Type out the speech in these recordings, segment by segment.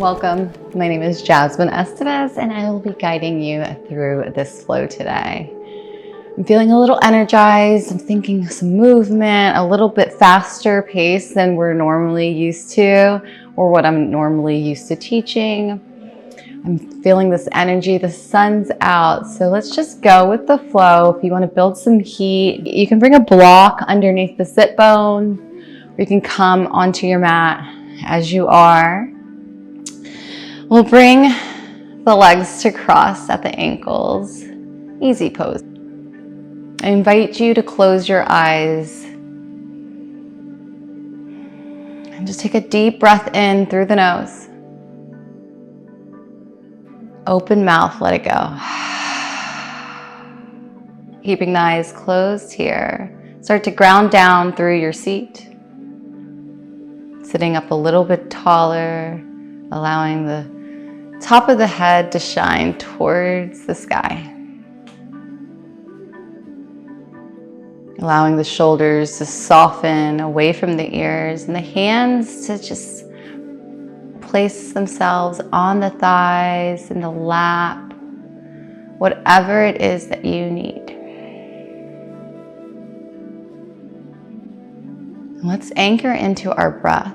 Welcome. My name is Jasmine and I will be guiding you through this flow today. I'm feeling a little energized. I'm thinking some movement, a little bit faster pace than we're normally used to, or what I'm normally used to teaching. I'm feeling this energy. The sun's out, so let's just go with the flow. If you want to build some heat, you can bring a block underneath the sit bone, or you can come onto your mat as you are. We'll bring the legs to cross at the ankles. Easy pose. I invite you to close your eyes and just take a deep breath in through the nose. Open mouth, let it go. Keeping the eyes closed here. Start to ground down through your seat. Sitting up a little bit taller, allowing the top of the head to shine towards the sky. Allowing the shoulders to soften away from the ears and the hands to just place themselves on the thighs, in the lap, whatever it is that you need. Let's anchor into our breath.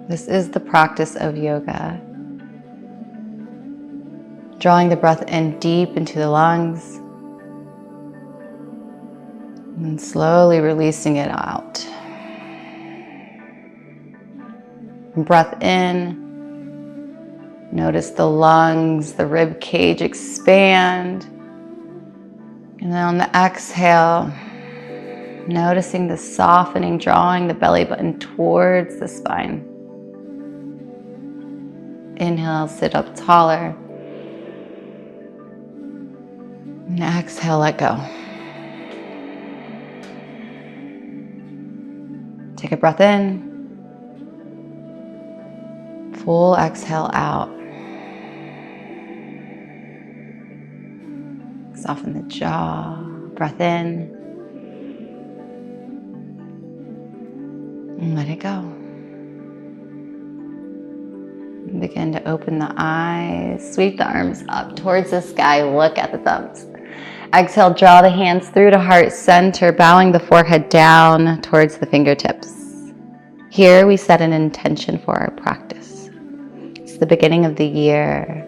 This is the practice of yoga. Drawing the breath in deep into the lungs and slowly releasing it out. Breath in. Notice the lungs, the rib cage expand. And then on the exhale, noticing the softening, drawing the belly button towards the spine. Inhale, sit up taller. And exhale, let go. Take a breath in. Full exhale out. Soften the jaw. Breath in. And let it go. And begin to open the eyes. Sweep the arms up towards the sky. Look at the thumbs. Exhale, draw the hands through to heart center, bowing the forehead down towards the fingertips. Here we set an intention for our practice. It's the beginning of the year.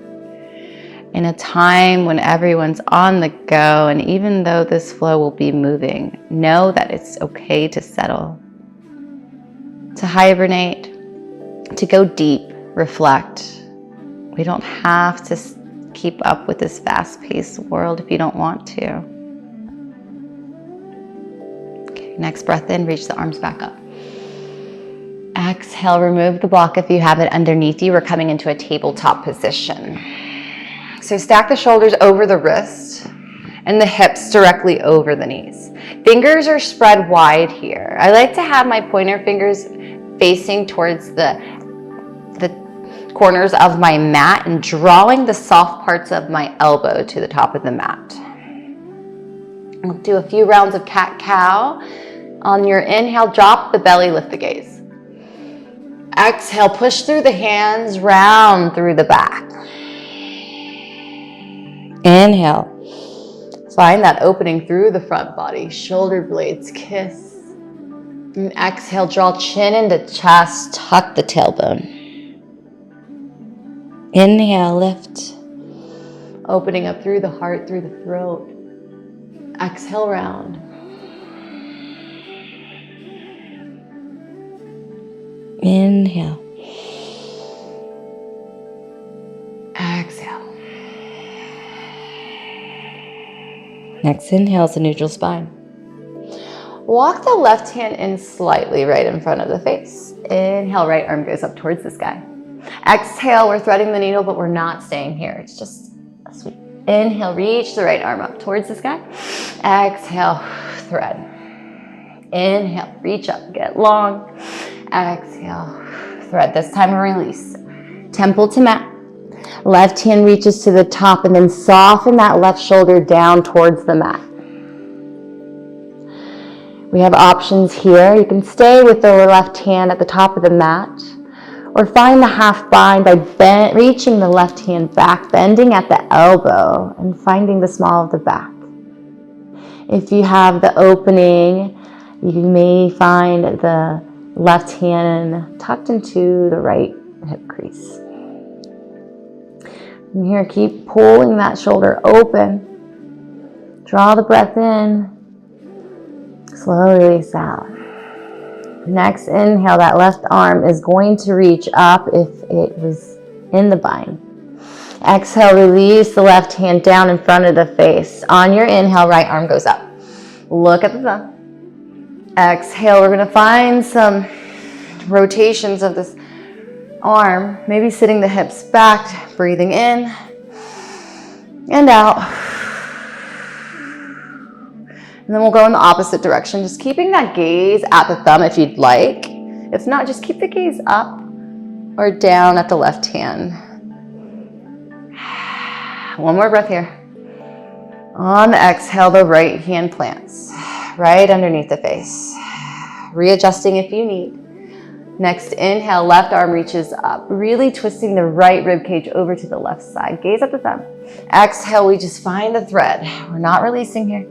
In a time when everyone's on the go, and even though this flow will be moving, know that it's okay to settle, to hibernate, to go deep, reflect. We don't have to keep up with this fast-paced world if you don't want to. Okay, next breath in, reach the arms back up. Exhale, remove the block if you have it underneath you. We're coming into a tabletop position. So stack the shoulders over the wrists and the hips directly over the knees. Fingers are spread wide here. I like to have my pointer fingers facing towards the corners of my mat and drawing the soft parts of my elbow to the top of the mat. We'll do a few rounds of cat-cow. On your inhale, drop the belly, lift the gaze. Exhale, push through the hands, round through the back. Inhale. Find that opening through the front body, shoulder blades kiss. And exhale, draw chin into chest, tuck the tailbone. Inhale, lift. Opening up through the heart, through the throat. Exhale, round. Inhale. Exhale. Next inhale is a neutral spine. Walk the left hand in slightly right in front of the face. Inhale, right arm goes up towards the sky. Exhale, we're threading the needle, but we're not staying here. It's just a sweep. Inhale, reach the right arm up towards the sky. Exhale, thread. Inhale, reach up, get long. Exhale, thread. This time release. Temple to mat. Left hand reaches to the top and then soften that left shoulder down towards the mat. We have options here. You can stay with the left hand at the top of the mat, Or find the half bind by reaching the left hand back, bending at the elbow, and finding the small of the back. If you have the opening, you may find the left hand tucked into the right hip crease. From here, keep pulling that shoulder open. Draw the breath in. Slowly release out. Next inhale, that left arm is going to reach up if it was in the bind. Exhale, release the left hand down in front of the face. On your inhale, right arm goes up. Look at the thumb. Exhale, we're going to find some rotations of this arm, maybe sitting the hips back, breathing in and out. And then we'll go in the opposite direction, just keeping that gaze at the thumb if you'd like. If not, just keep the gaze up or down at the left hand. One more breath here. On the exhale, the right hand plants right underneath the face. Readjusting if you need. Next inhale, left arm reaches up, really twisting the right rib cage over to the left side. Gaze at the thumb. Exhale, we just find the thread. We're not releasing here.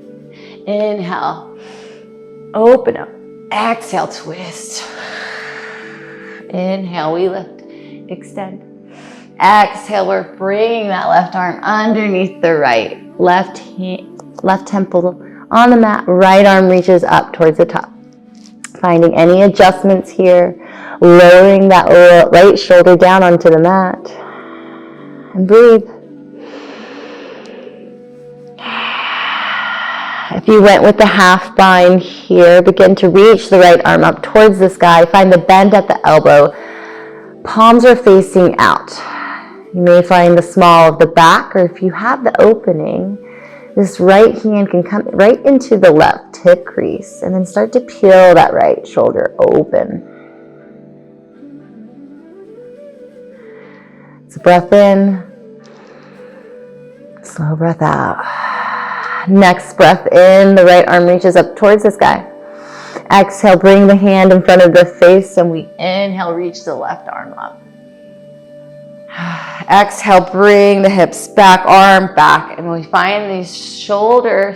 Inhale, open up. Exhale, twist. Inhale, we lift, extend. Exhale, we're bringing that left arm underneath the right. Left temple on the mat, right arm reaches up towards the top. Finding any adjustments here, lowering that right shoulder down onto the mat. And breathe. If you went with the half bind here, begin to reach the right arm up towards the sky. Find the bend at the elbow. Palms are facing out. You may find the small of the back, or if you have the opening, this right hand can come right into the left hip crease and then start to peel that right shoulder open. So breath in, slow breath out. Next breath in, the right arm reaches up towards the sky. Exhale, bring the hand in front of the face, and we inhale, reach the left arm up. Exhale, bring the hips back, arm back, and we find these shoulder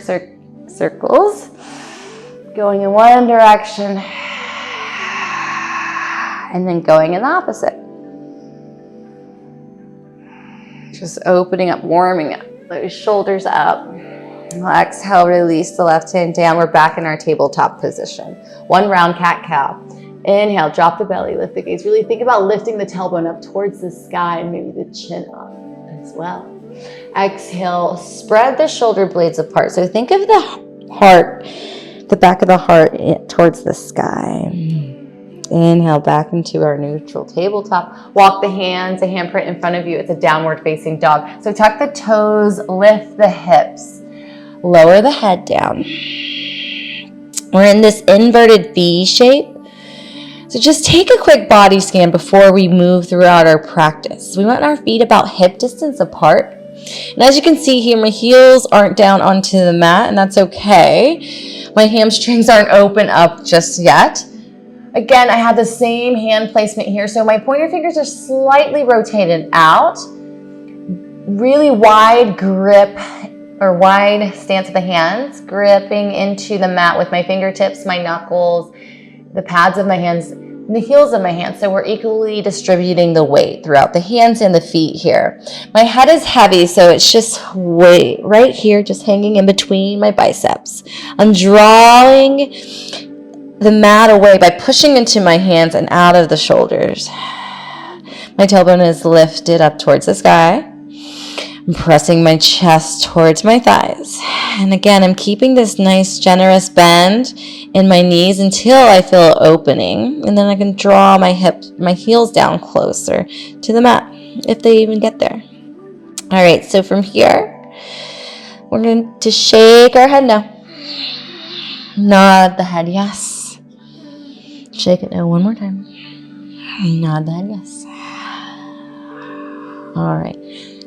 circles going in one direction and then going in the opposite. Just opening up, warming up, those shoulders up. Exhale, release the left hand down. We're back in our tabletop position. One round cat-cow. Inhale, drop the belly, lift the gaze. Really think about lifting the tailbone up towards the sky and maybe the chin up as well. Exhale, spread the shoulder blades apart. So think of the heart, the back of the heart towards the sky. Inhale, back into our neutral tabletop. Walk the hands, a handprint in front of you. It's a downward facing dog. So tuck the toes, lift the hips. Lower the head down. We're in this inverted V shape. So just take a quick body scan before we move throughout our practice. We want our feet about hip distance apart. And as you can see here, my heels aren't down onto the mat, and that's okay. My hamstrings aren't open up just yet. Again, I have the same hand placement here. So my pointer fingers are slightly rotated out. Really wide grip or wide stance of the hands, gripping into the mat with my fingertips, my knuckles, the pads of my hands, and the heels of my hands. So we're equally distributing the weight throughout the hands and the feet here. My head is heavy, so it's just weight right here, just hanging in between my biceps. I'm drawing the mat away by pushing into my hands and out of the shoulders. My tailbone is lifted up towards the sky. I'm pressing my chest towards my thighs. And again, I'm keeping this nice, generous bend in my knees until I feel an opening. And then I can draw my heels down closer to the mat, if they even get there. All right, so from here, we're going to shake our head no. Nod the head yes. Shake it no one more time. Nod the head yes. All right.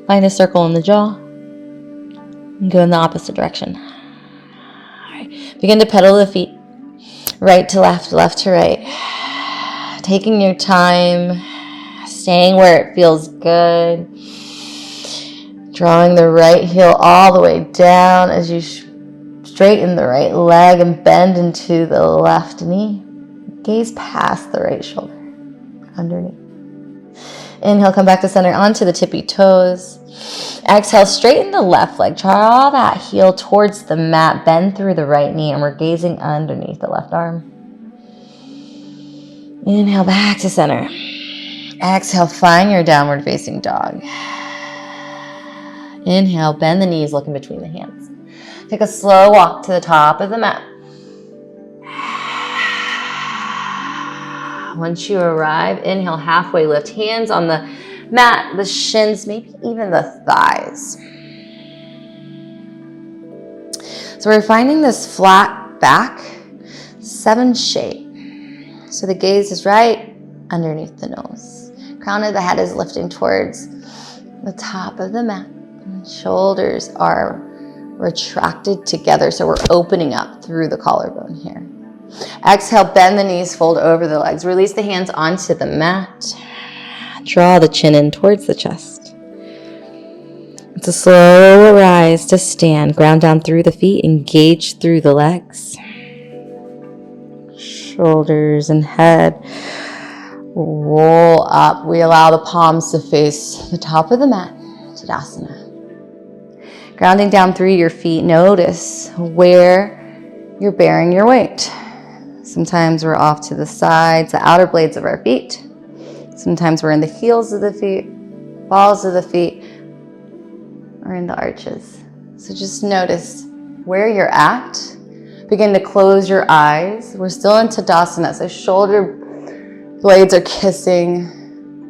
Find a circle in the jaw and go in the opposite direction. All right. Begin to pedal the feet. Right to left, left to right. Taking your time staying where it feels good. Drawing the right heel all the way down as you straighten the right leg and bend into the left knee. Gaze past the right shoulder, underneath. Inhale, come back to center onto the tippy toes. Exhale, straighten the left leg. Draw that heel towards the mat. Bend through the right knee, and we're gazing underneath the left arm. Inhale, back to center. Exhale, find your downward facing dog. Inhale, bend the knees, look in between the hands. Take a slow walk to the top of the mat. Once you arrive, inhale, halfway lift. Hands on the mat, the shins, maybe even the thighs. So we're finding this flat back, 7 shape. So the gaze is right underneath the nose. Crown of the head is lifting towards the top of the mat. And shoulders are retracted together, so we're opening up through the collarbone here. Exhale, bend the knees, fold over the legs. Release the hands onto the mat. Draw the chin in towards the chest. It's a slow rise to stand. Ground down through the feet, engage through the legs. Shoulders and head roll up. We allow the palms to face the top of the mat, Tadasana. Grounding down through your feet, notice where you're bearing your weight. Sometimes we're off to the sides, the outer blades of our feet. Sometimes we're in the heels of the feet, balls of the feet, or in the arches. So just notice where you're at. Begin to close your eyes. We're still in Tadasana, so shoulder blades are kissing.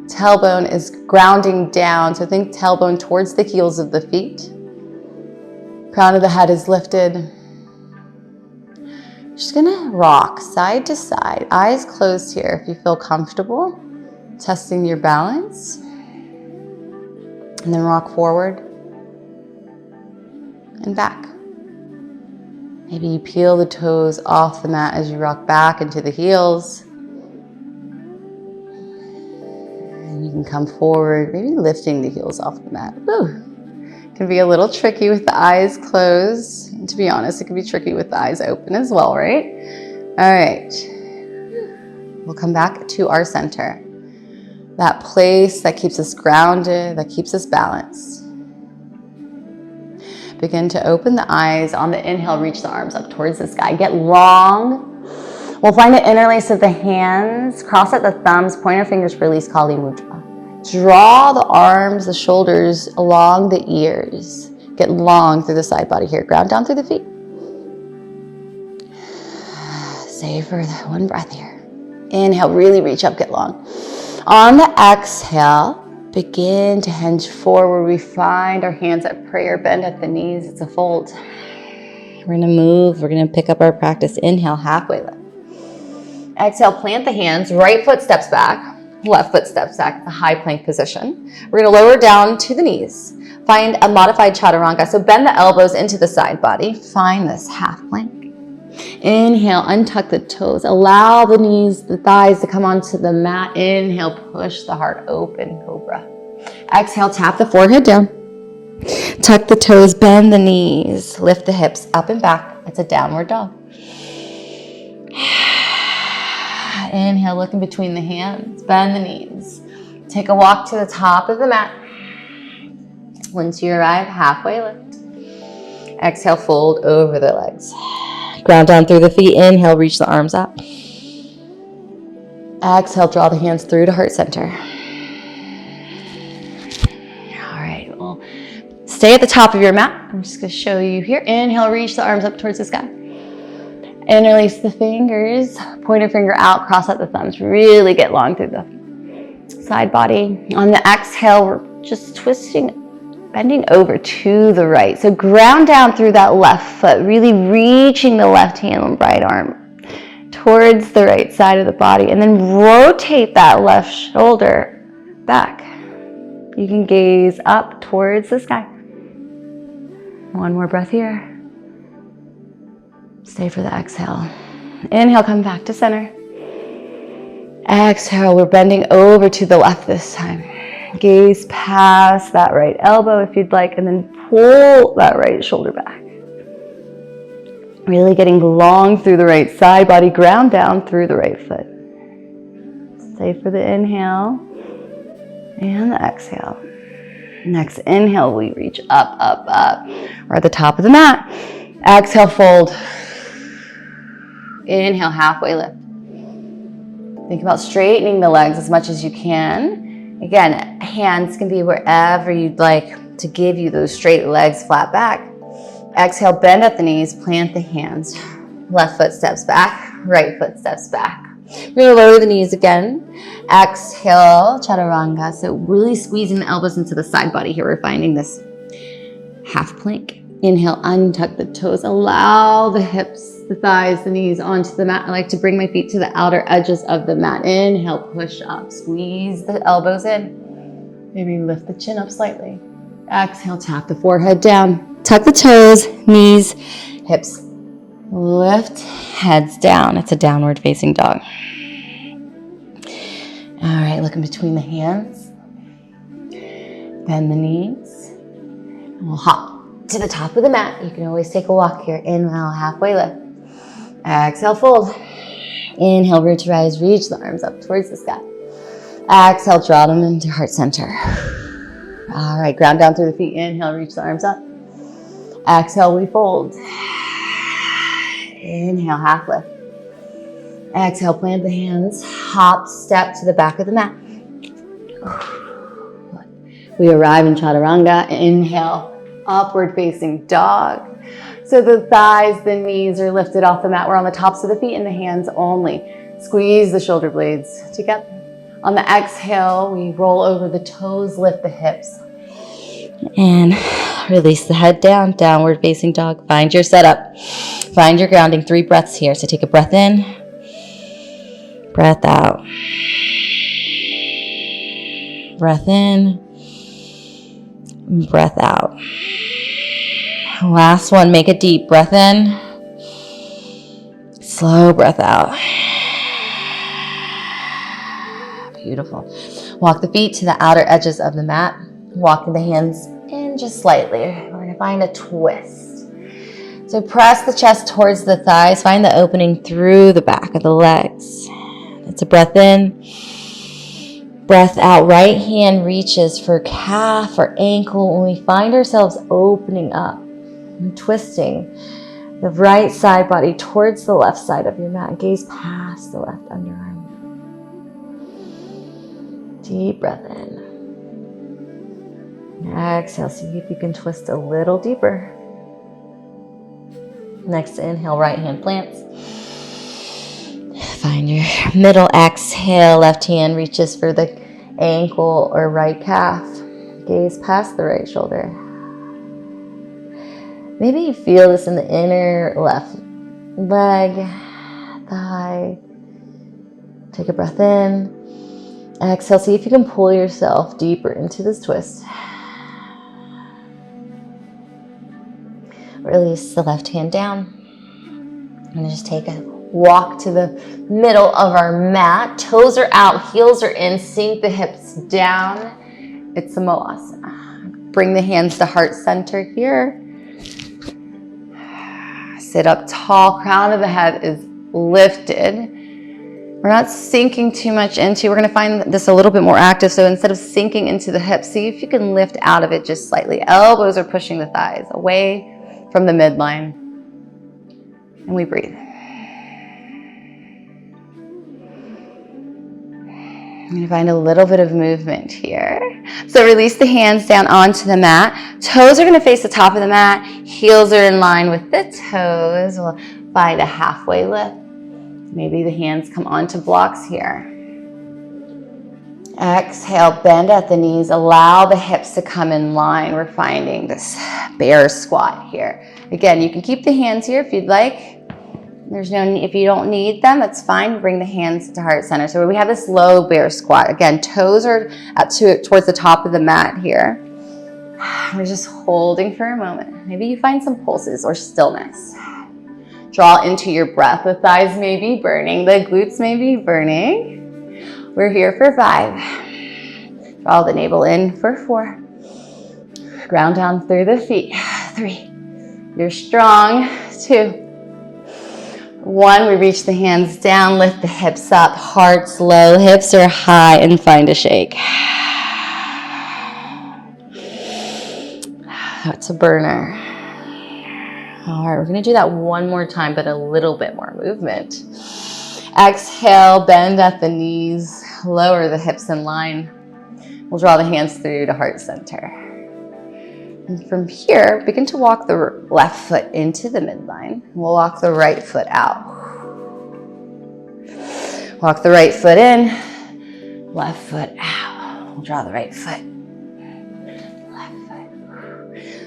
Tailbone is grounding down, so think tailbone towards the heels of the feet. Crown of the head is lifted. Just gonna rock side to side, eyes closed here if you feel comfortable. Testing your balance. And then rock forward and back. Maybe you peel the toes off the mat as you rock back into the heels. And you can come forward, maybe lifting the heels off the mat. Woo. Can be a little tricky with the eyes closed. And to be honest, it can be tricky with the eyes open as well, right? All right. We'll come back to our center. That place that keeps us grounded, that keeps us balanced. Begin to open the eyes. On the inhale, reach the arms up towards the sky. Get long. We'll find the interlace of the hands. Cross at the thumbs. Pointer fingers release Kali Mudra. Draw the arms, the shoulders along the ears. Get long through the side body here. Ground down through the feet. Savor that one breath here. Inhale, really reach up, get long. On the exhale, begin to hinge forward. We find our hands at prayer, bend at the knees. It's a fold. We're gonna move. We're gonna pick up our practice. Inhale, halfway lift. Exhale, plant the hands. Right foot steps back. Left foot steps back, the high plank position. We're gonna lower down to the knees. Find a modified chaturanga. So bend the elbows into the side body. Find this half plank. Inhale, untuck the toes. Allow the knees, the thighs to come onto the mat. Inhale, push the heart open, cobra. Exhale, tap the forehead down. Tuck the toes, bend the knees. Lift the hips up and back. It's a downward dog. Inhale, look in between the hands, bend the knees. Take a walk to the top of the mat. Once you arrive, halfway lift. Exhale, fold over the legs. Ground down through the feet. Inhale, reach the arms up. Exhale, draw the hands through to heart center. All right, well, stay at the top of your mat. I'm just gonna show you here. Inhale, reach the arms up towards the sky. Interlace the fingers, pointer finger out, cross out the thumbs. Really get long through the side body. On the exhale, we're just twisting, bending over to the right. So ground down through that left foot, really reaching the left hand and right arm towards the right side of the body. And then rotate that left shoulder back. You can gaze up towards the sky. One more breath here. Stay for the exhale. Inhale, come back to center. Exhale, we're bending over to the left this time. Gaze past that right elbow if you'd like, and then pull that right shoulder back. Really getting long through the right side body, ground down through the right foot. Stay for the inhale and the exhale. Next inhale, we reach up, up, up. We're at the top of the mat. Exhale, fold. Inhale, halfway lift. Think about straightening the legs as much as you can. Again, hands can be wherever you'd like to give you those straight legs, flat back. Exhale, bend at the knees, plant the hands. Left foot steps back, right foot steps back. We're gonna lower the knees again. Exhale, chaturanga. So really squeezing the elbows into the side body here. We're finding this half plank. Inhale, untuck the toes. Allow the hips, the thighs, the knees onto the mat. I like to bring my feet to the outer edges of the mat. Inhale, push up. Squeeze the elbows in. Maybe lift the chin up slightly. Exhale, tap the forehead down. Tuck the toes, knees, hips. Lift, heads down. It's a downward facing dog. All right, look in between the hands. Bend the knees. And we'll hop to the top of the mat. You can always take a walk here. Inhale, halfway lift. Exhale, fold. Inhale, root to rise. Reach the arms up towards the sky. Exhale, draw them into heart center. All right, ground down through the feet. Inhale, reach the arms up. Exhale, we fold. Inhale, half lift. Exhale, plant the hands. Hop, step to the back of the mat. We arrive in chaturanga. Inhale, upward facing dog. So the thighs, the knees are lifted off the mat. We're on the tops of the feet and the hands only. Squeeze the shoulder blades together. On the exhale, we roll over the toes, lift the hips. And release the head down, downward facing dog. Find your setup. Find your grounding. 3 breaths here. So take a breath in, breath out. Breath in, breath out. Last one, make it deep. Breath in, slow breath out. Beautiful. Walk the feet to the outer edges of the mat. Walking the hands in just slightly. We're going to find a twist. So press the chest towards the thighs. Find the opening through the back of the legs. It's a breath in. Breath out. Right hand reaches for calf or ankle. When we find ourselves opening up and twisting the right side body towards the left side of your mat. Gaze past the left underarm. Deep breath in. Exhale, see if you can twist a little deeper. Next inhale, right hand plants. Find your middle. Exhale, left hand reaches for the ankle or right calf. Gaze past the right shoulder. Maybe you feel this in the inner left leg, thigh. Take a breath in. Exhale, see if you can pull yourself deeper into this twist. Release the left hand down. I'm going to just take a walk to the middle of our mat. Toes are out, heels are in. Sink the hips down. It's a Savasana. Bring the hands to heart center here. Sit up tall. Crown of the head is lifted. We're not sinking too much into. We're going to find this a little bit more active. So instead of sinking into the hips, see if you can lift out of it just slightly. Elbows are pushing the thighs away from the midline. And we breathe. I'm going to find a little bit of movement here. So release the hands down onto the mat. Toes are going to face the top of the mat. Heels are in line with the toes. We'll find a halfway lift. Maybe the hands come onto blocks here. Exhale, bend at the knees. Allow the hips to come in line. We're finding this bear squat here. Again, you can keep the hands here if you'd like. There's no need, if you don't need them, that's fine. Bring the hands to heart center. So we have this low bear squat. Again, toes are up towards the top of the mat here. We're just holding for a moment. Maybe you find some pulses or stillness. Draw into your breath. The thighs may be burning. The glutes may be burning. We're here for 5. Draw the navel in for 4. Ground down through the feet. 3. You're strong. 2. 1. We reach the hands down, lift the hips up, heart's low, hips are high, and find a shake. That's a burner. All right, we're gonna do that one more time, but a little bit more movement. Exhale, bend at the knees, lower the hips in line. We'll draw the hands through to heart center. And from here, begin to walk the left foot into the midline. We'll walk the right foot out. Walk the right foot in, left foot out. We'll draw the right foot.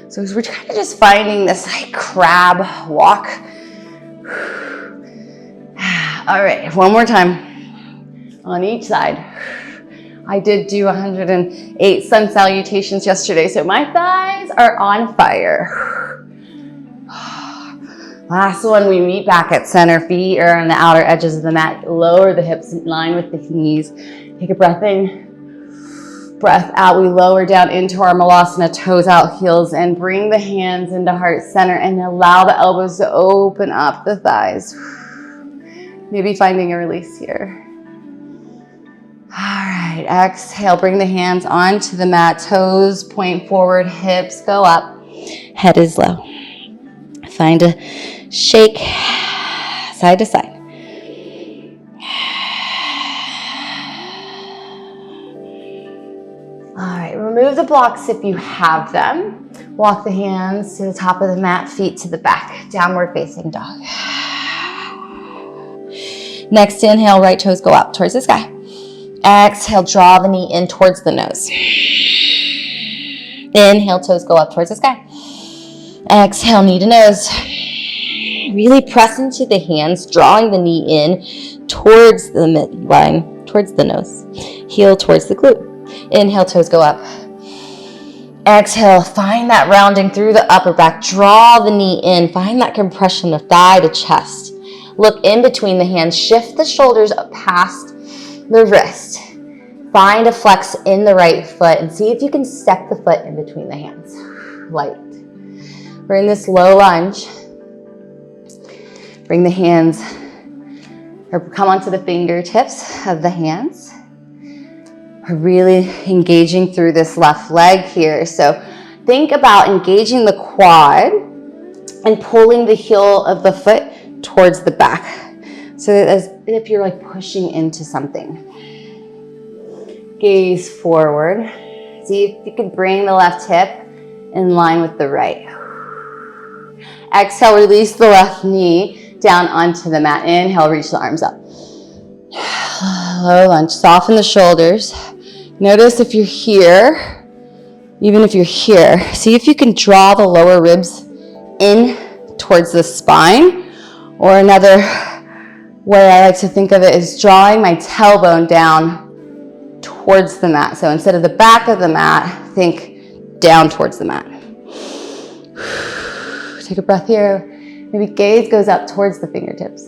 So we're kind of just finding this like crab walk. All right, one more time on each side. I did do 108 sun salutations yesterday, so my thighs are on fire. Last one, we meet back at center. Feet are on the outer edges of the mat. Lower the hips in line with the knees. Take a breath in. Breath out, we lower down into our malasana, toes out, heels in. Bring the hands into heart center and allow the elbows to open up the thighs. Maybe finding a release here. All right, exhale, bring the hands onto the mat, toes point forward, hips go up, head is low. Find a shake, side to side. All right, remove the blocks if you have them. Walk the hands to the top of the mat, feet to the back, downward facing dog. Next inhale, right toes go up towards the sky. Exhale, draw the knee in towards the nose. Inhale, toes go up towards the sky. Exhale, knee to nose. Really press into the hands, drawing the knee in towards the midline, towards the nose. Heel towards the glute. Inhale, toes go up. Exhale, find that rounding through the upper back. Draw the knee in. Find that compression of thigh to chest. Look in between the hands. Shift the shoulders up past the wrist. Find a flex in the right foot and see if you can step the foot in between the hands. Light. We're in this low lunge. Bring the hands, or come onto the fingertips of the hands. We're really engaging through this left leg here. So think about engaging the quad and pulling the heel of the foot towards the back. So as if you're like pushing into something. Gaze forward. See if you can bring the left hip in line with the right. Exhale, release the left knee down onto the mat. Inhale, reach the arms up. Low lunge, soften the shoulders. Notice if you're here, even if you're here, see if you can draw the lower ribs in towards the spine. Or another way I like to think of it is drawing my tailbone down towards the mat. So instead of the back of the mat, think down towards the mat. Take a breath here. Maybe gaze goes up towards the fingertips.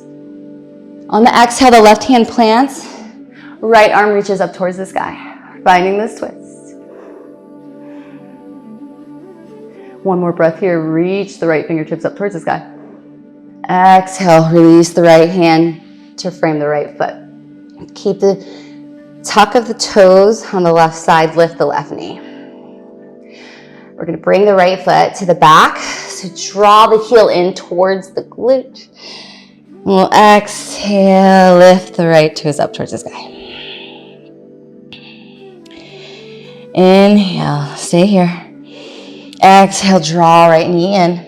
On the exhale, the left hand plants, right arm reaches up towards the sky, finding this twist. One more breath here. Reach the right fingertips up towards the sky. Exhale, release the right hand to frame the right foot. Keep the tuck of the toes on the left side, lift the left knee. We're going to bring the right foot to the back. So draw the heel in towards the glute. We'll exhale, lift the right toes up towards the sky. Inhale, stay here. Exhale, draw right knee in.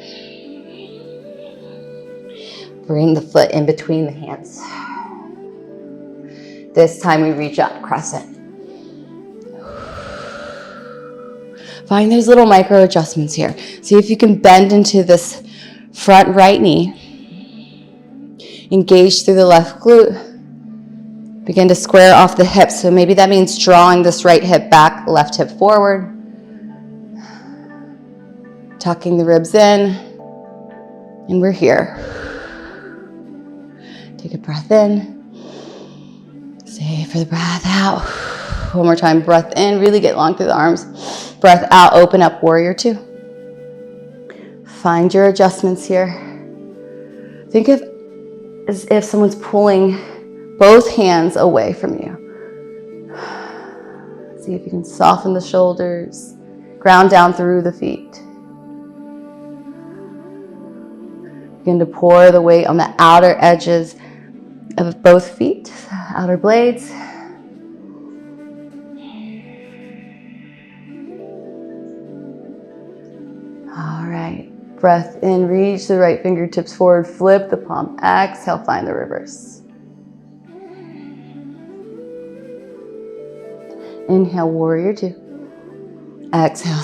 Bring the foot in between the hands. This time we reach up, crescent. Find those little micro adjustments here. See if you can bend into this front right knee. Engage through the left glute. Begin to square off the hips. So maybe that means drawing this right hip back, left hip forward. Tucking the ribs in. And we're here. Take a breath in. Stay Wait for the breath out. One more time, breath in, really get long through the arms. Breath out, open up, warrior two. Find your adjustments here. Think of as if someone's pulling both hands away from you. See if you can soften the shoulders, ground down through the feet. Begin to pour the weight on the outer edges of both feet, outer blades. All right, breath in, reach the right fingertips forward, flip the palm, exhale, find the reverse. Inhale, warrior two. Exhale,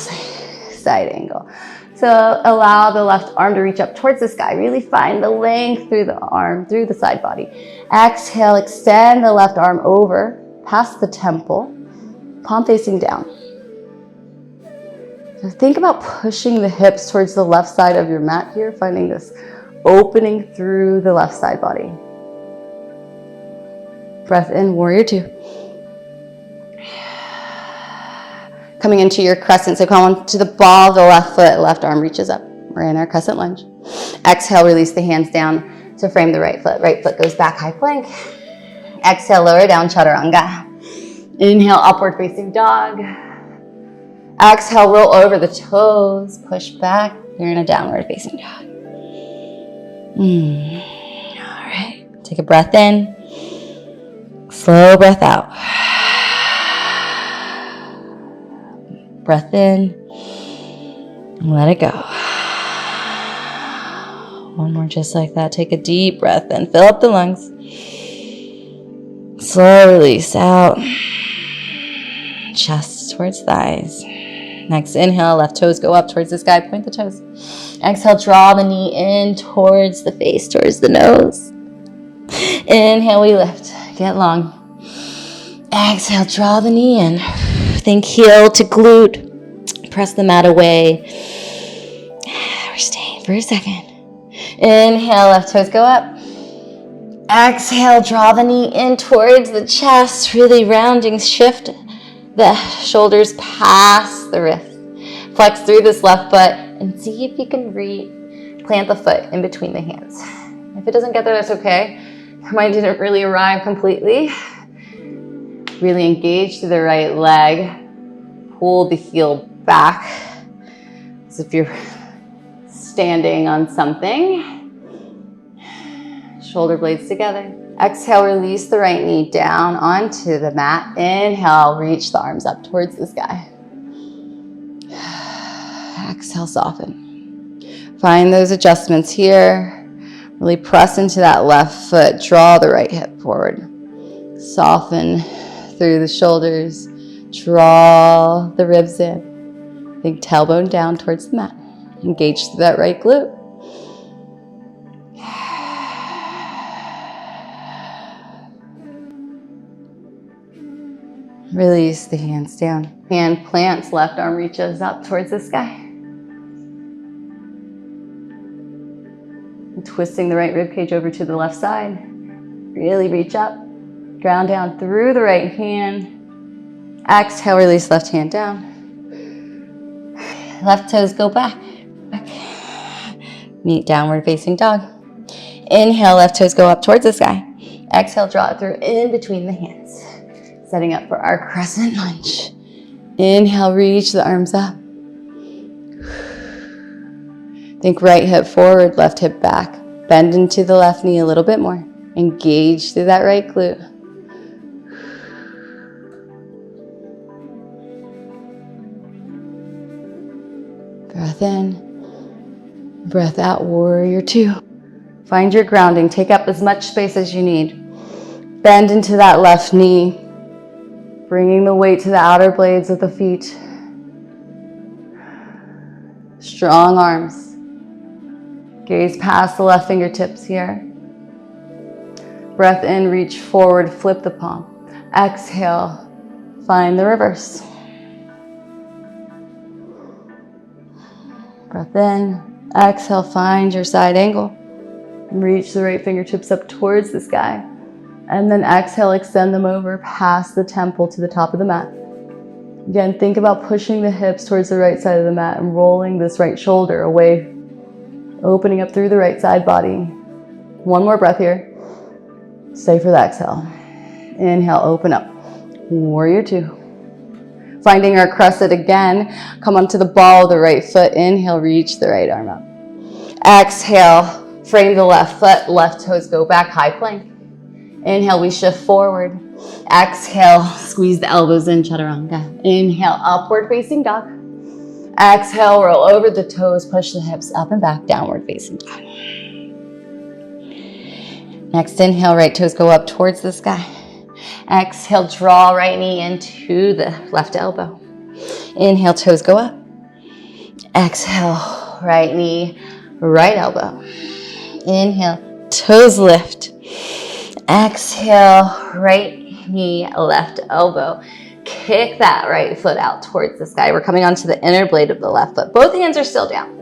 side angle. So allow the left arm to reach up towards the sky. Really find the length through the arm, through the side body. Exhale, extend the left arm over, past the temple, palm facing down. So think about pushing the hips towards the left side of your mat here, finding this opening through the left side body. Breath in, warrior two. Coming into your crescent, so come on to the ball of the left foot, left arm reaches up. We're in our crescent lunge. Exhale, release the hands down to frame the right foot. Right foot goes back, high plank. Exhale, lower down, chaturanga. Inhale, upward facing dog. Exhale, roll over the toes, push back. You're in a downward facing dog. All right, take a breath in. Slow breath out. Breath in, and let it go. One more just like that. Take a deep breath in. Fill up the lungs. Slow release out. Chest towards thighs. Next inhale, left toes go up towards the sky. Point the toes. Exhale, draw the knee in towards the face, towards the nose. Inhale, we lift. Get long. Exhale, draw the knee in. Think heel to glute. Press the mat away. We're staying for a second. Inhale, left toes go up. Exhale, draw the knee in towards the chest. Really rounding, shift the shoulders past the wrist. Flex through this left foot and see if you can plant the foot in between the hands. If it doesn't get there, that's okay. Your mind didn't really arrive completely. Really engage through the right leg. Pull the heel back as if you're standing on something. Shoulder blades together. Exhale, release the right knee down onto the mat. Inhale, reach the arms up towards the sky. Exhale, soften. Find those adjustments here. Really press into that left foot. Draw the right hip forward. Soften through the shoulders. Draw the ribs in. Think tailbone down towards the mat. Engage through that right glute. Release the hands down. Hand plants, left arm reaches up towards the sky. And twisting the right rib cage over to the left side. Really reach up. Ground down through the right hand. Exhale, release left hand down. Left toes go back. Meet downward facing dog. Inhale, left toes go up towards the sky. Exhale, draw it through in between the hands. Setting up for our crescent lunge. Inhale, reach the arms up. Think right hip forward, left hip back. Bend into the left knee a little bit more. Engage through that right glute. Breath in. Breath out, warrior two. Find your grounding. Take up as much space as you need. Bend into that left knee. Bringing the weight to the outer blades of the feet. Strong arms. Gaze past the left fingertips here. Breath in, reach forward, flip the palm. Exhale, find the reverse. Breath in, exhale, find your side angle. Reach the right fingertips up towards the sky. And then exhale, extend them over past the temple to the top of the mat. Again, think about pushing the hips towards the right side of the mat and rolling this right shoulder away, opening up through the right side body. One more breath here. Stay for the exhale. Inhale, open up. Warrior two. Finding our crescent again, come onto the ball of the right foot. Inhale, reach the right arm up. Exhale, frame the left foot, left toes go back, high plank. Inhale, we shift forward. Exhale, squeeze the elbows in, chaturanga. Inhale, upward facing dog. Exhale, roll over the toes, push the hips up and back, downward facing dog. Next inhale, right toes go up towards the sky. Exhale, draw right knee into the left elbow. Inhale, toes go up. Exhale, right knee, right elbow. Inhale, toes lift. Exhale, right knee, left elbow. Kick that right foot out towards the sky. We're coming onto the inner blade of the left foot. Both hands are still down.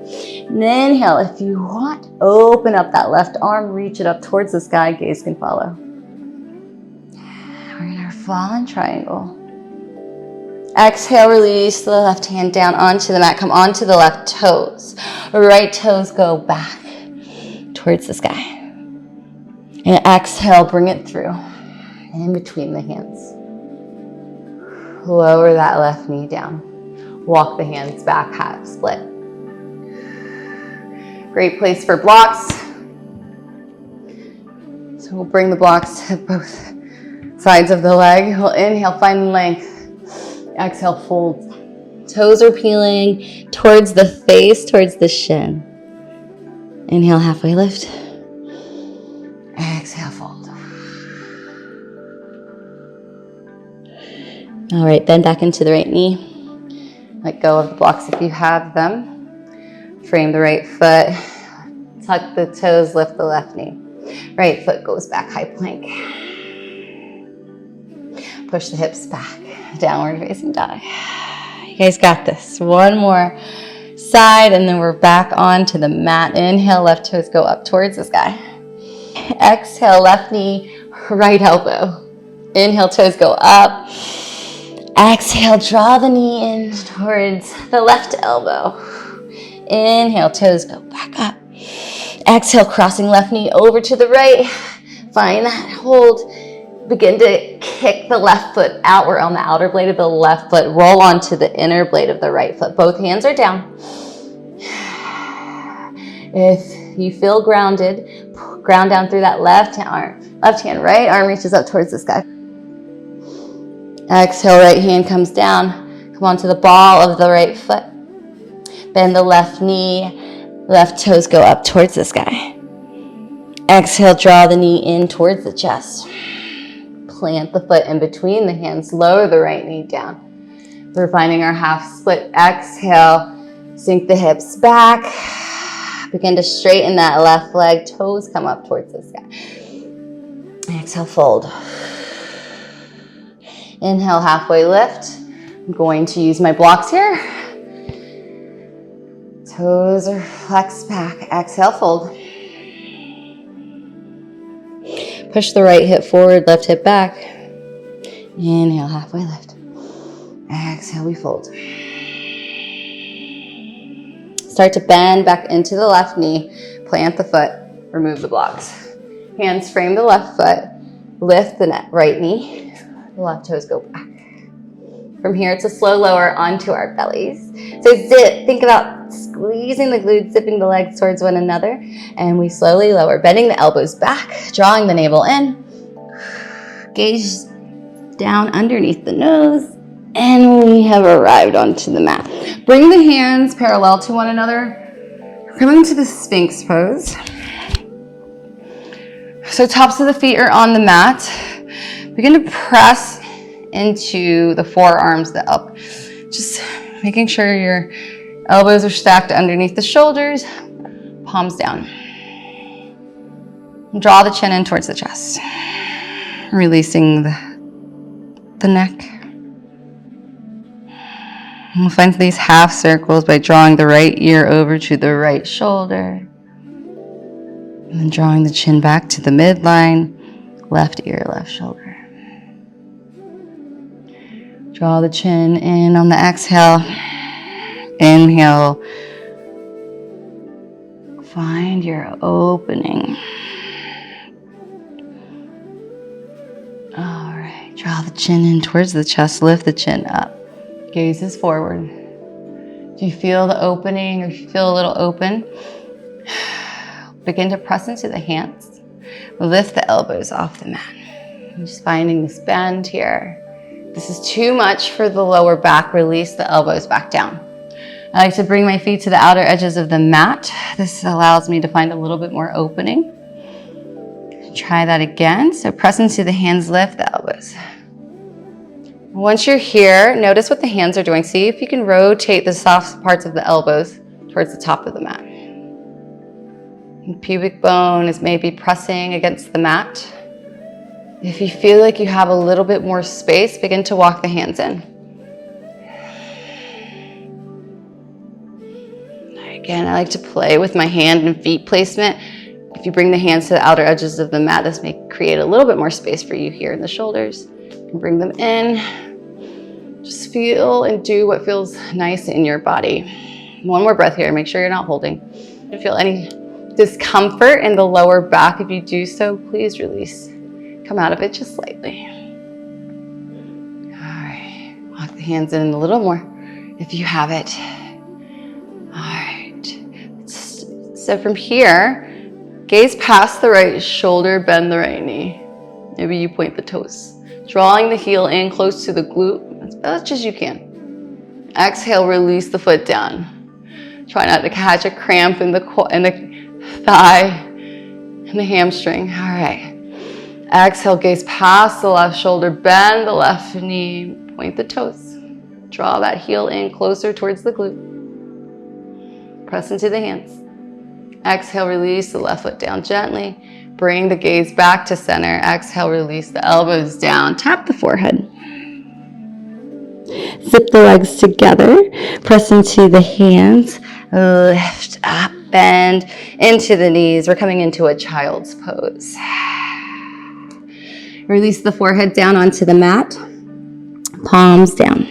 And inhale, if you want, open up that left arm, reach it up towards the sky. Gaze can follow. We're in our fallen triangle. Exhale, release the left hand down onto the mat. Come onto the left toes. Right toes go back towards the sky. And exhale, bring it through in between the hands. Lower that left knee down. Walk the hands back, half split. Great place for blocks. So we'll bring the blocks to both sides of the leg. We'll inhale, find length. Exhale, fold. Toes are peeling towards the face, towards the shin. Inhale, halfway lift. Exhale, fold. All right, bend back into the right knee. Let go of the blocks if you have them. Frame the right foot. Tuck the toes, lift the left knee. Right foot goes back, high plank. Push the hips back, downward facing dog. You guys got this. One more side, and then we're back onto the mat. Inhale, left toes go up towards the sky. Exhale, left knee, right elbow. Inhale, toes go up. Exhale, draw the knee in towards the left elbow. Inhale, toes go back up. Exhale, crossing left knee over to the right. Find that hold. Begin to kick the left foot out. We're on the outer blade of the left foot. Roll onto the inner blade of the right foot. Both hands are down. If you feel grounded, ground down through that left hand, right arm reaches up towards the sky. Exhale, right hand comes down. Come onto the ball of the right foot. Bend the left knee. Left toes go up towards the sky. Exhale, draw the knee in towards the chest. Plant the foot in between the hands. Lower the right knee down. We're finding our half split. Exhale, sink the hips back. Begin to straighten that left leg. Toes come up towards the sky. Exhale, fold. Inhale, halfway lift. I'm going to use my blocks here. Toes are flexed back. Exhale, fold. Push the right hip forward, left hip back. Inhale, halfway lift. Exhale, we fold. Start to bend back into the left knee. Plant the foot. Remove the blocks. Hands frame the left foot. Lift the right knee. The left toes go back. From here, it's a slow lower onto our bellies. So zip, think about squeezing the glutes, zipping the legs towards one another, and we slowly lower, bending the elbows back, drawing the navel in, gaze down underneath the nose, and we have arrived onto the mat. Bring the hands parallel to one another. We're coming to the sphinx pose. So tops of the feet are on the mat. Begin to press into the forearms, the up. Just making sure your elbows are stacked underneath the shoulders, palms down. Draw the chin in towards the chest. Releasing the neck. We'll find these half circles by drawing the right ear over to the right shoulder. And then drawing the chin back to the midline. left ear, left shoulder. Draw the chin in on the exhale. Inhale. Find your opening. All right, draw the chin in towards the chest, lift the chin up. Gaze is forward. Do you feel the opening or if you feel a little open? Begin to press into the hands. Lift the elbows off the mat. I'm just finding this bend here. This is too much for the lower back. Release the elbows back down. I like to bring my feet to the outer edges of the mat. This allows me to find a little bit more opening. Try that again. So press into the hands, lift the elbows. Once you're here, notice what the hands are doing. See if you can rotate the soft parts of the elbows towards the top of the mat. The pubic bone is maybe pressing against the mat. If you feel like you have a little bit more space, begin to walk the hands in. Again, I like to play with my hand and feet placement. If you bring the hands to the outer edges of the mat, this may create a little bit more space for you here in the shoulders. You can bring them in. Just feel and do what feels nice in your body. One more breath here. Make sure you're not holding. If you feel any discomfort in the lower back, if you do so, please release. Come out of it just slightly. All right. Walk the hands in a little more if you have it. All right. So from here, gaze past the right shoulder, bend the right knee. Maybe you point the toes. Drawing the heel in close to the glute as much as you can. Exhale, release the foot down. Try not to catch a cramp in the thigh and the hamstring. All right. Exhale, gaze past the left shoulder, bend the left knee, point the toes. Draw that heel in closer towards the glute. Press into the hands. Exhale, release the left foot down gently. Bring the gaze back to center. Exhale, release the elbows down. Tap the forehead. Zip the legs together. Press into the hands. Lift up, bend into the knees. We're coming into a child's pose. Release the forehead down onto the mat. Palms down.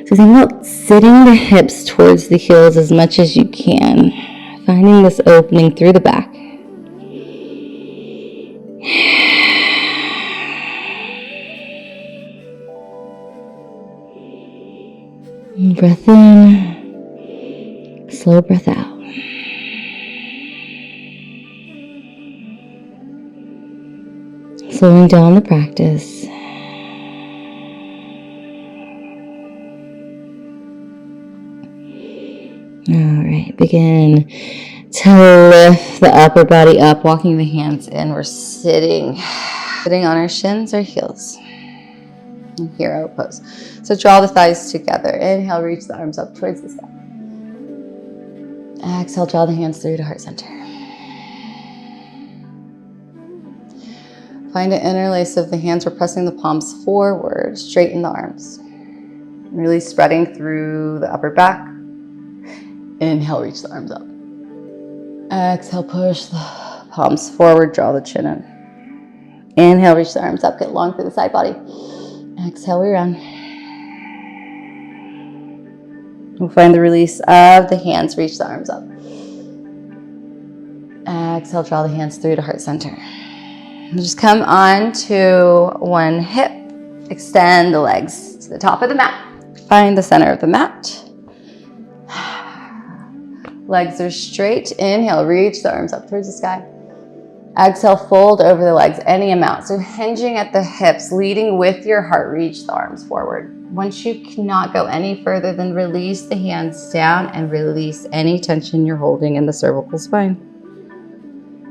So think about sitting the hips towards the heels as much as you can. Finding this opening through the back. Breath in. Slow breath out. Slowing down the practice. All right, begin to lift the upper body up, walking the hands in. We're sitting on our shins or heels. Hero pose. So draw the thighs together. Inhale, reach the arms up towards the sky. Exhale, draw the hands through to heart center. Find an interlace of the hands. We're pressing the palms forward, straighten the arms. Really spreading through the upper back. Inhale, reach the arms up. Exhale, push the palms forward, draw the chin in. Inhale, reach the arms up, get long through the side body. Exhale, we round. We'll find the release of the hands, reach the arms up. Exhale, draw the hands through to heart center. And just come on to one hip. Extend the legs to the top of the mat. Find the center of the mat. Legs are straight. Inhale, reach the arms up towards the sky. Exhale, fold over the legs any amount. So hinging at the hips, leading with your heart, reach the arms forward. Once you cannot go any further, then release the hands down and release any tension you're holding in the cervical spine.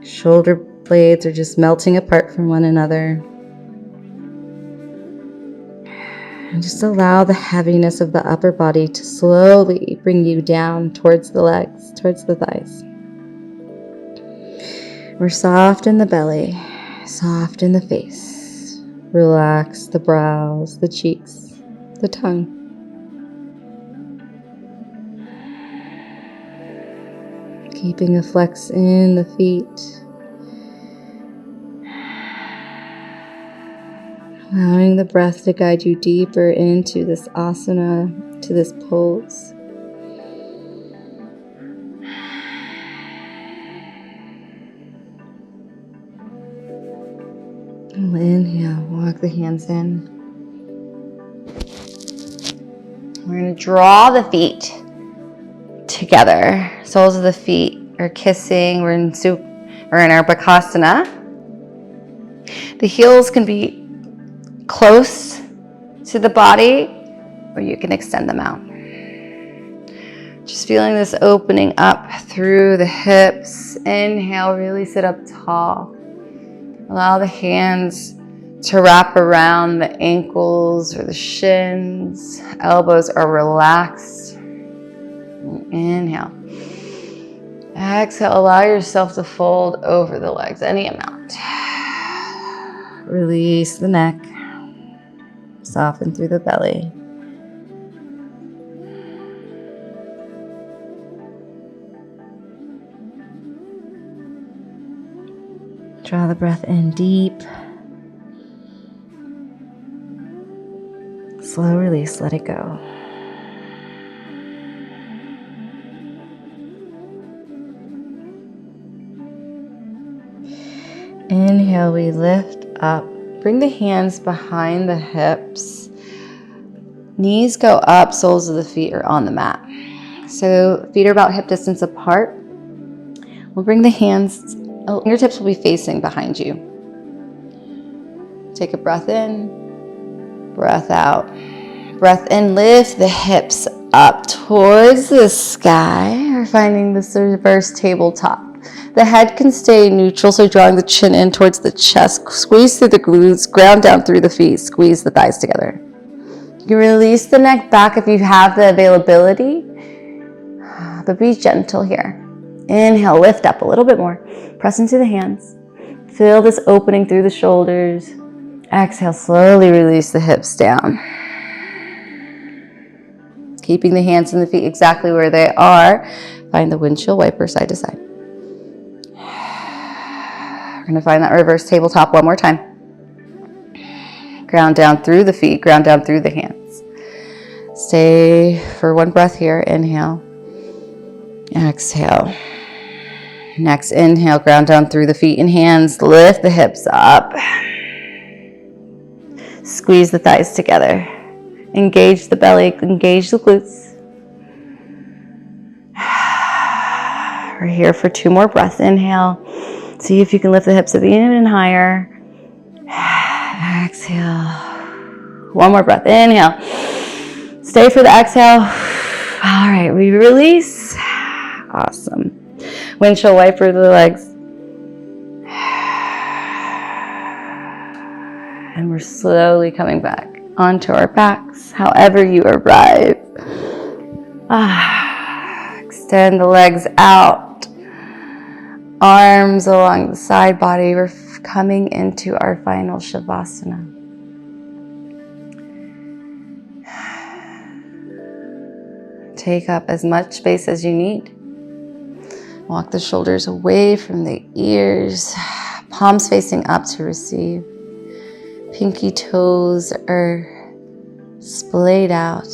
Shoulder blades are just melting apart from one another. And just allow the heaviness of the upper body to slowly bring you down towards the legs, towards the thighs. We're soft in the belly, soft in the face. Relax the brows, the cheeks, the tongue. Keeping a flex in the feet. Allowing the breath to guide you deeper into this asana, to this pose. We'll inhale, walk the hands in. We're going to draw the feet together. Soles of the feet are kissing. We're in our Bakasana. The heels can be close to the body, or you can extend them out. Just feeling this opening up through the hips. Inhale, really sit up tall. Allow the hands to wrap around the ankles or the shins. Elbows are relaxed. Inhale. Exhale, allow yourself to fold over the legs, any amount. Release the neck. Soften through the belly. Draw the breath in deep. Slow release, let it go. Inhale, we lift up. Bring the hands behind the hips. Knees go up, soles of the feet are on the mat. So feet are about hip distance apart. We'll bring the hands, fingertips will be facing behind you. Take a breath in, breath out. Breath in, lift the hips up towards the sky. We're finding this reverse tabletop. The head can stay neutral, so drawing the chin in towards the chest. Squeeze through the glutes, ground down through the feet, squeeze the thighs together. You can release the neck back if you have the availability, but be gentle here. Inhale, lift up a little bit more. Press into the hands. Feel this opening through the shoulders. Exhale, slowly release the hips down. Keeping the hands and the feet exactly where they are. Find the windshield wiper side to side. We're going to find that reverse tabletop one more time. Ground down through the feet, ground down through the hands. Stay for one breath here. Inhale. Exhale. Next, inhale, ground down through the feet and hands. Lift the hips up. Squeeze the thighs together. Engage the belly, engage the glutes. We're here for 2 more breaths. Inhale. See if you can lift the hips up even higher. Exhale. 1 more breath. Inhale. Stay for the exhale. All right, we release. Awesome. Windshield wiper the legs. And we're slowly coming back onto our backs, however you arrive. Extend the legs out. Arms along the side body. We're coming into our final Savasana. Take up as much space as you need. Walk the shoulders away from the ears. Palms facing up to receive. Pinky toes are splayed out.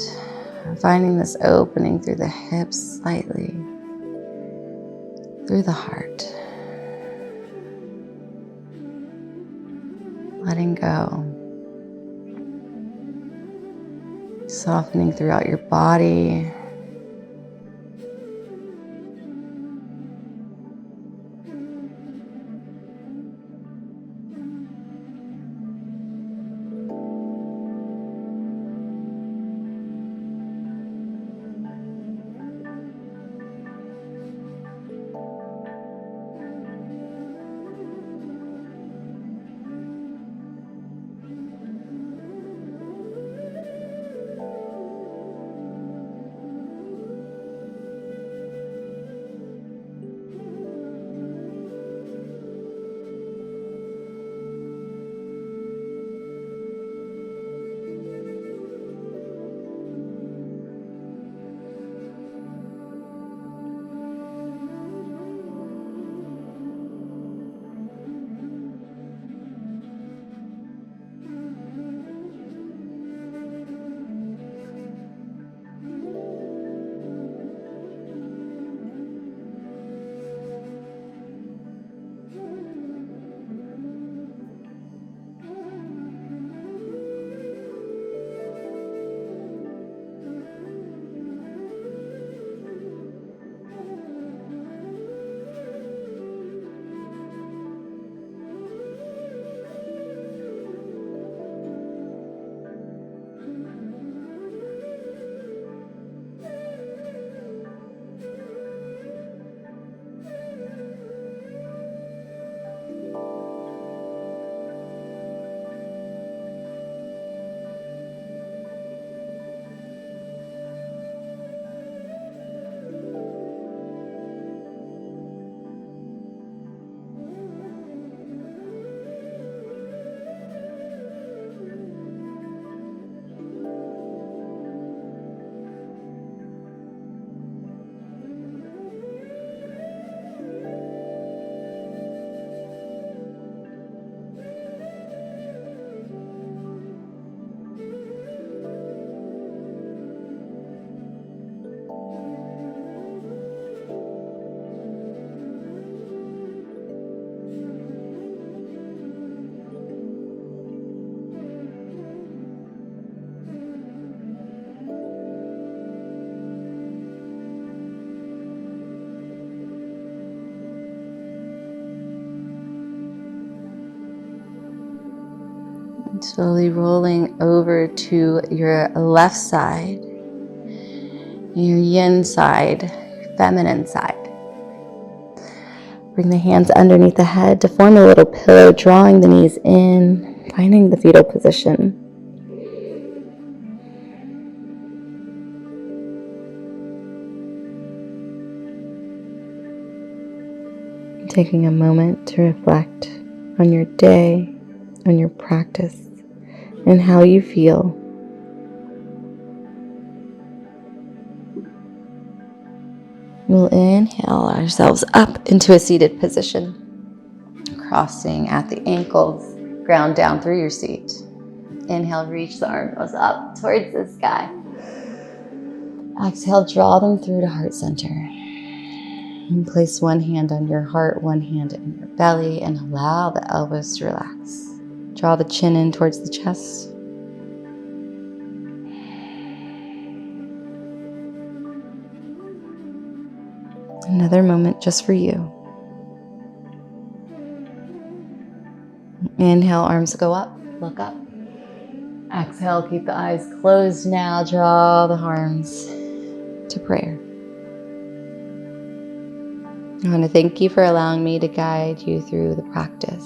Finding this opening through the hips slightly. Through the heart. Letting go. Softening throughout your body. Slowly rolling over to your left side, your yin side, feminine side. Bring the hands underneath the head to form a little pillow, drawing the knees in, finding the fetal position. Taking a moment to reflect on your day, on your practice, and how you feel. We'll inhale ourselves up into a seated position, crossing at the ankles, ground down through your seat. Inhale, reach the arms up towards the sky. Exhale, draw them through to heart center. And place one hand on your heart, one hand in your belly, and allow the elbows to relax. Draw the chin in towards the chest. Another moment just for you. Inhale, arms go up, look up. Exhale, keep the eyes closed now. Draw the arms to prayer. I want to thank you for allowing me to guide you through the practice.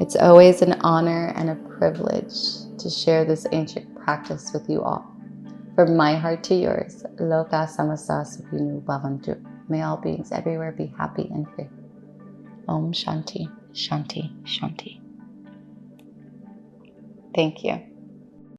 It's always an honor and a privilege to share this ancient practice with you all. From my heart to yours, Loka Samasta Sukhinu Bhavantu. May all beings everywhere be happy and free. Om Shanti, Shanti, Shanti. Thank you.